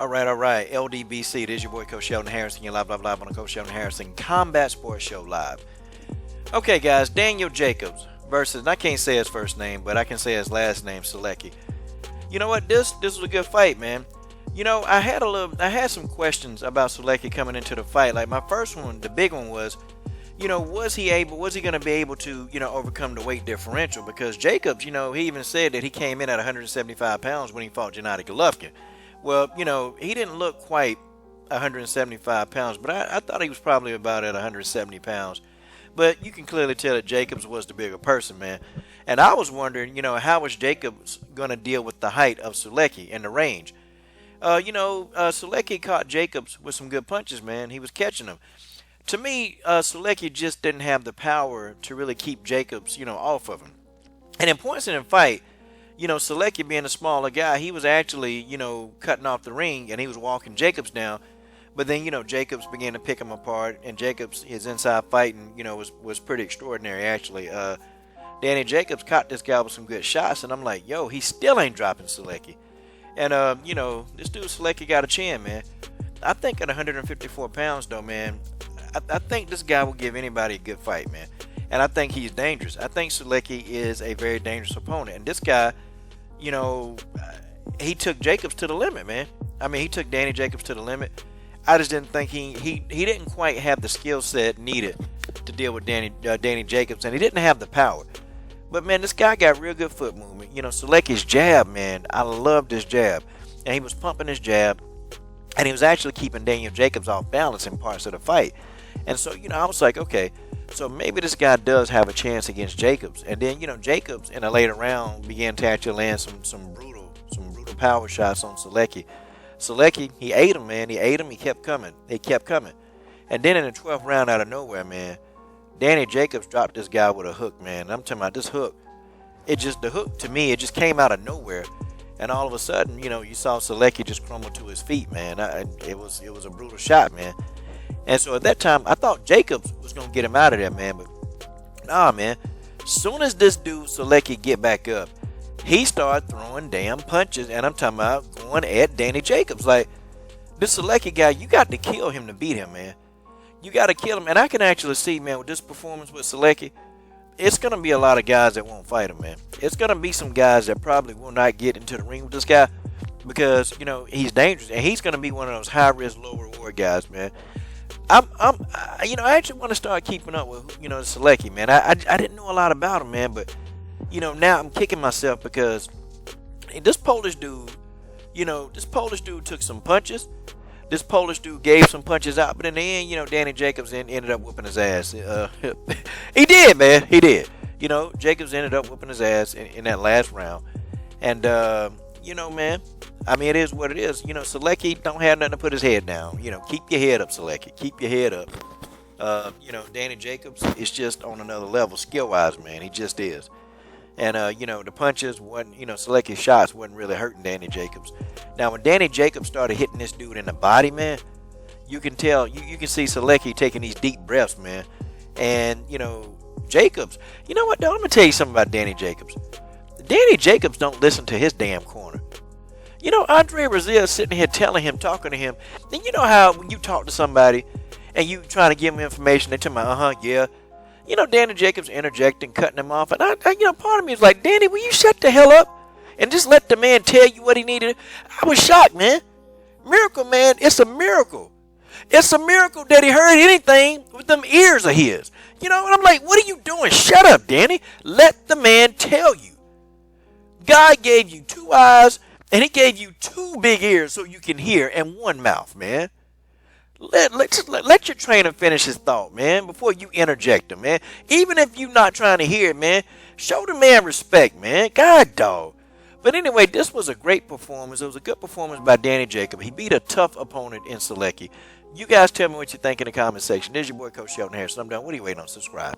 All right. LDBC, this is your boy Coach Sheldon Harrison. You're live on the Coach Sheldon Harrison Combat Sports Show live. Okay, guys, Daniel Jacobs versus, and I can't say his first name, but I can say his last name, Sulecki. You know what? This was a good fight, man. You know, I had some questions about Sulecki coming into the fight. Like my first one, the big one was, you know, was he going to be able to, you know, overcome the weight differential? Because Jacobs, you know, he even said that he came in at 175 pounds when he fought Gennady Golovkin. Well, you know, he didn't look quite 175 pounds, but I thought he was probably about at 170 pounds. But you can clearly tell that Jacobs was the bigger person, man. And I was wondering, you know, how was Jacobs going to deal with the height of Sulecki and the range? Sulecki caught Jacobs with some good punches, man. He was catching them. To me, Sulecki just didn't have the power to really keep Jacobs, you know, off of him. And in points in the fight, you know, Sulecki being a smaller guy, he was actually, you know, cutting off the ring and he was walking Jacobs down. But then, you know, Jacobs began to pick him apart, and Jacobs, his inside fighting, you know, was pretty extraordinary, actually. Danny Jacobs caught this guy with some good shots, and I'm like, yo, he still ain't dropping Sulecki. And, you know, this dude Sulecki got a chin, man. I think at 154 pounds, though, man, I think this guy will give anybody a good fight, man. And I think he's dangerous. I think Sulecki is a very dangerous opponent. And this guy, you know, he took Jacobs to the limit, man. I mean, he took Danny Jacobs to the limit. I just didn't think he didn't quite have the skill set needed to deal with Danny Jacobs, and he didn't have the power. But, man, this guy got real good foot movement. You know, Sulecki's jab, man, I loved his jab. And he was pumping his jab, and he was actually keeping Daniel Jacobs off balance in parts of the fight. And so, you know, I was like, okay, so maybe this guy does have a chance against Jacobs. And then, you know, Jacobs in a later round began to actually land some brutal power shots on Sulecki. Sulecki, he ate him, man. He ate him. He kept coming. And then in the 12th round, out of nowhere, man, Danny Jacobs dropped this guy with a hook, man. I'm talking about this hook. The hook, to me, it just came out of nowhere. And all of a sudden, you know, you saw Sulecki just crumble to his feet, man. It was a brutal shot, man. And so at that time, I thought Jacobs was going to get him out of there, man. But nah, man. Soon as this dude Sulecki get back up, he started throwing damn punches, and I'm talking about going at Danny Jacobs. Like, this Sulecki guy, you got to kill him to beat him, man. You got to kill him. And I can actually see, man, with this performance with Sulecki, it's going to be a lot of guys that won't fight him, man. It's going to be some guys that probably will not get into the ring with this guy because, you know, he's dangerous. And he's going to be one of those high-risk, low-reward guys, man. I actually want to start keeping up with, you know, Sulecki, man. I didn't know a lot about him, man, but you know, now I'm kicking myself because this Polish dude, you know, took some punches. This Polish dude gave some punches out, but in the end, you know, Danny Jacobs ended up whooping his ass. He did, man. He did. You know, Jacobs ended up whooping his ass in that last round. And, you know, man, I mean, it is what it is. You know, Sulecki don't have nothing to put his head down. You know, keep your head up, Sulecki. Keep your head up. You know, Danny Jacobs is just on another level skill-wise, man. He just is. And, you know, the punches wasn't, you know, Sulecki's shots wasn't really hurting Danny Jacobs. Now, when Danny Jacobs started hitting this dude in the body, man, you can tell, you can see Sulecki taking these deep breaths, man. And, you know, Jacobs, you know what, though? I'm going to tell you something about Danny Jacobs. Danny Jacobs don't listen to his damn corner. You know, Andre Brazil sitting here telling him, talking to him. Then you know how when you talk to somebody and you trying to give them information, they tell me, yeah. You know, Danny Jacobs interjecting, cutting him off. And, you know, part of me is like, Danny, will you shut the hell up and just let the man tell you what he needed? I was shocked, man. Miracle, man. It's a miracle. It's a miracle that he heard anything with them ears of his. You know, and I'm like, what are you doing? Shut up, Danny. Let the man tell you. God gave you 2 eyes, and he gave you 2 big ears so you can hear, and 1 mouth, man. Let your trainer finish his thought, man, before you interject him, man. Even if you're not trying to hear it, man, show the man respect, man. God, dog. But anyway, this was a great performance. It was a good performance by Danny Jacobs. He beat a tough opponent in Sulecki. You guys tell me what you think in the comment section. This is your boy, Coach Sheldon Harrison. I'm done. What are you waiting on? Subscribe.